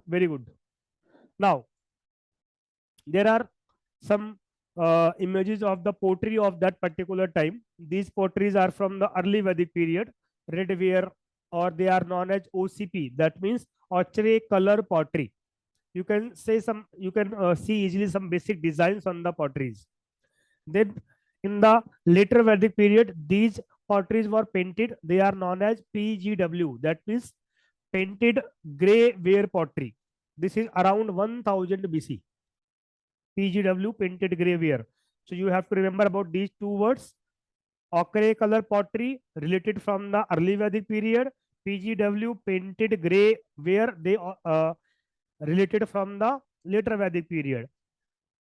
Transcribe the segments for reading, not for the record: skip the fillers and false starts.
Very good. Now, there are some images of the pottery of that particular time. These potteries are from the early Vedic period, redware, or they are known as OCP. That means Acharya color pottery. You can say some, you can see easily some basic designs on the potteries. Then in the later Vedic period, these potteries were painted. They are known as PGW. That means painted gray ware pottery. This is around 1000 BC. PGW, painted gray ware. So you have to remember about these two words. Ochre color pottery related from the early Vedic period. PGW, painted gray ware, they related from the later Vedic period.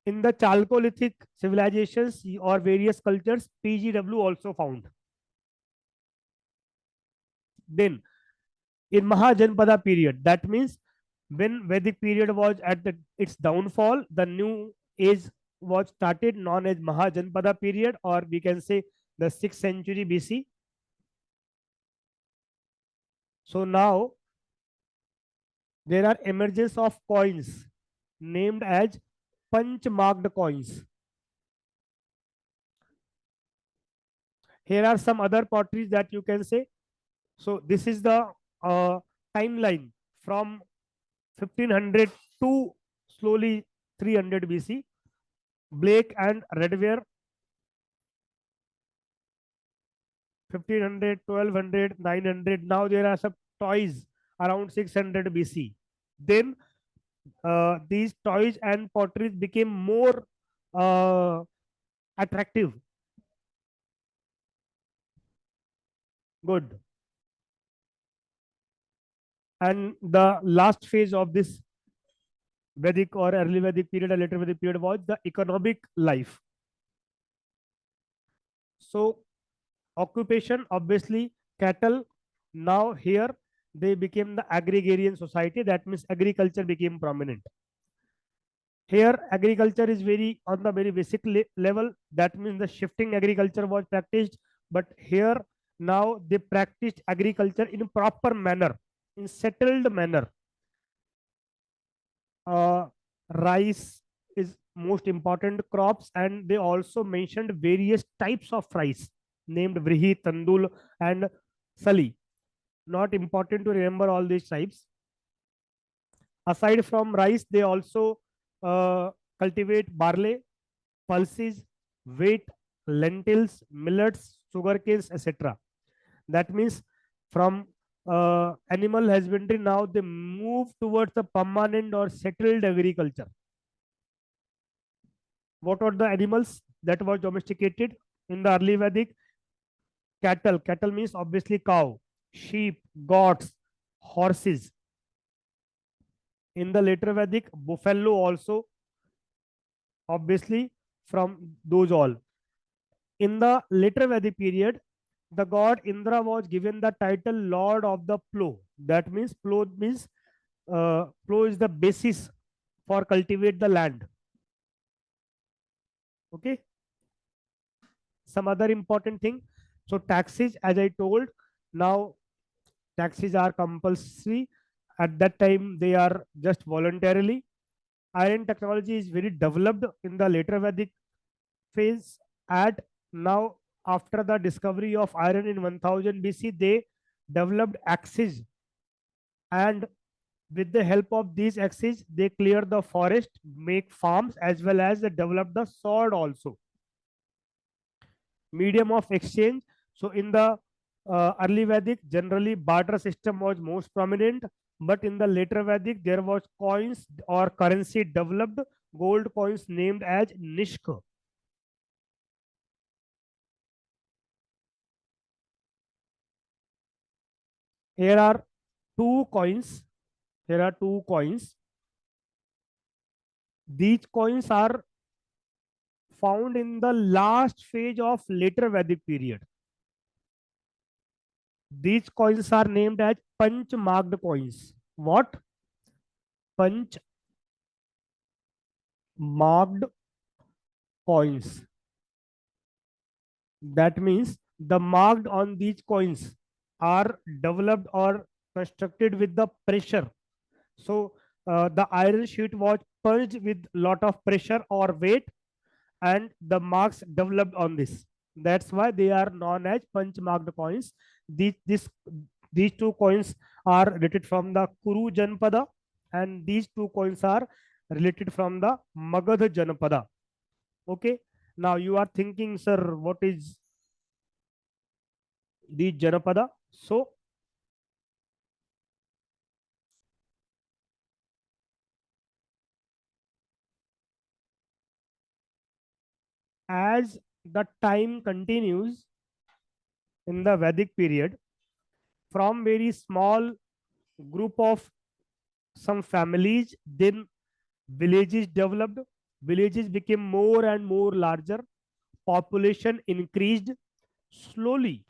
In the Chalcolithic civilizations or various cultures, PGW also found. Then in Mahajanpada period, that means when Vedic period was at its downfall, the new age was started, known as Mahajanpada period, or we can say the 6th century BC. So now there are emergence of coins named as punch marked coins. Here are some other potteries that you can say. So this is the timeline from 1500 to slowly 300 BC. Black and redware, 1500, 1200, 900. Now there are some toys around 600 BC. Then these toys and potteries became more attractive. Good. And the last phase of this Vedic or early Vedic period or later Vedic period was the economic life. So occupation, obviously cattle. Now here they became the agrarian society. That means agriculture became prominent. Here agriculture is very on the very basic level. That means the shifting agriculture was practiced. But here now they practiced agriculture in a proper manner, in settled manner. Rice is most important crops, and they also mentioned various types of rice named Vrihi, Tandul, and Sali. Not important to remember all these types. Aside from rice, they also cultivate barley, pulses, wheat, lentils, millets, sugarcanes, etc. That means from animal husbandry, now they move towards the permanent or settled agriculture. What are the animals that were domesticated in the early Vedic? Cattle. Cattle means obviously cow, sheep, goats, horses. In the later Vedic, buffalo also, obviously from those all. In the later Vedic period, the god Indra was given the title Lord of the Plow. That means plow is the basis for cultivate the land. Okay. Some other important thing. So taxes, as I told, now taxes are compulsory. At that time, they are just voluntarily. Iron technology is very developed in the later Vedic phase. At now, after the discovery of iron in 1000 BC, they developed axes, and with the help of these axes, they clear the forest, make farms, as well as they develop the sword also. Medium of exchange. So in the early Vedic, generally barter system was most prominent, but in the later Vedic, there was coins or currency developed, gold coins named as Nishk. Here are two coins. Here are two coins. These coins are found in the last phase of later Vedic period. These coins are named as punch marked coins. What? Punch marked coins. That means the marked on these coins are developed or constructed with the pressure. So The iron sheet was punched with lot of pressure or weight, and the marks developed on this. That's why they are known as punch marked coins. These two coins are related from the Kuru Janpada, and these two coins are related from the Magadha Janapada. Okay. Now you are thinking, sir, what is the Janapada? So as the time continues in the Vedic period, from very small group of some families, then villages developed, villages became more and more larger, population increased slowly.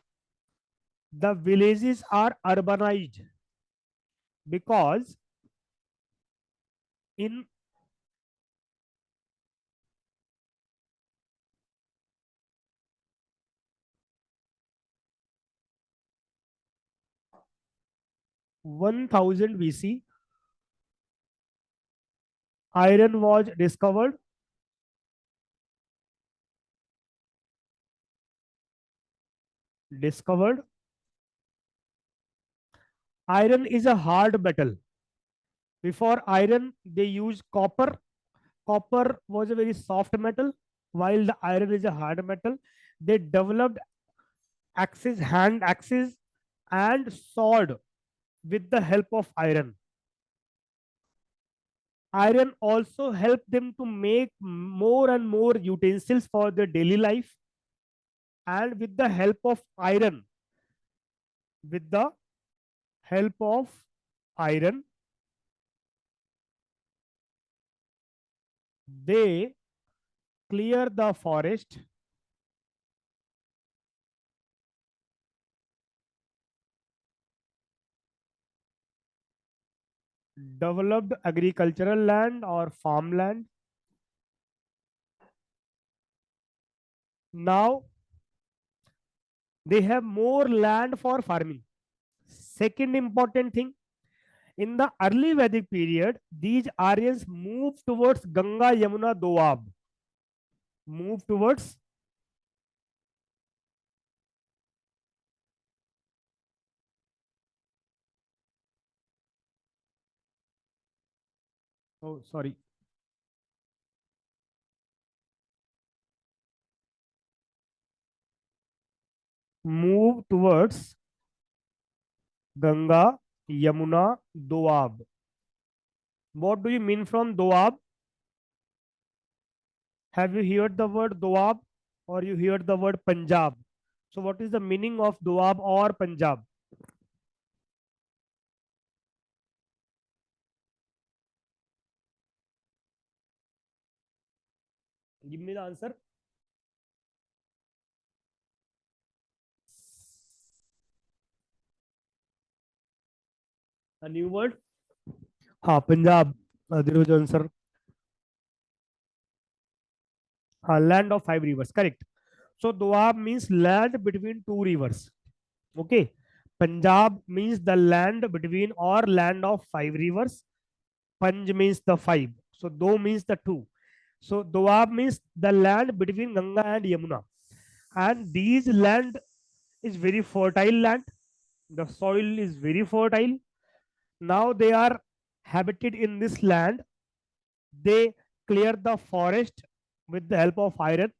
The villages are urbanized because in 1000 BC, iron was discovered. Iron is a hard metal. Before iron, they used copper. Copper was a very soft metal, while the iron is a hard metal. They developed axes, hand axes, and sword with the help of iron. Iron also helped them to make more and more utensils for their daily life. And with the help of iron, with the help of iron, they clear the forest, developed agricultural land or farmland. Now they have more land for farming. Second important thing, in the early Vedic period, these Aryans moved towards Ganga, Yamuna, Doab. Move towards, oh, sorry, move towards Ganga, Yamuna, Doab. What do you mean from Doab? Have you heard the word Doab or you heard the word Punjab? So what is the meaning of Doab or Punjab? Give me the answer. A new word. हाँ Punjab there was answer. हाँ land of 5 rivers, correct. So Doab means land between 2 rivers. Okay. Punjab means the land between or land of 5 rivers. Panj means the 5. So Do means the 2. So Doab means the land between Ganga and Yamuna. And these land is very fertile land. The soil is very fertile. Now they are habited in this land. They clear the forest with the help of iron,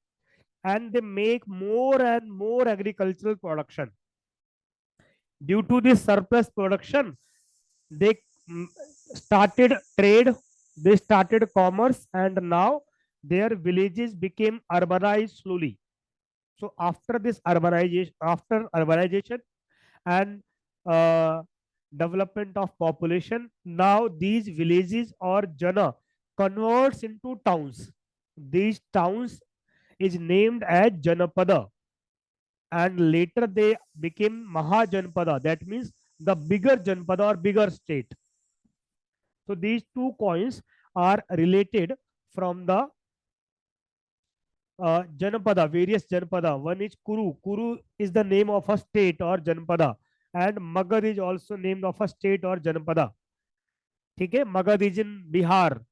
and they make more and more agricultural production. Due to this surplus production, they started trade, they started commerce, and now their villages became urbanized slowly. So after urbanization and uh, development of population, now these villages or jana converts into towns. These towns is named as Janapada, and later they became Mahajanpada. That means the bigger Janpada or bigger state. So these two coins are related from the Janapada, various Janapada. One is Kuru. Kuru is the name of a state or Janapada, and Magad is also named of a state or Janapada. ठीक है, Magad is in Bihar.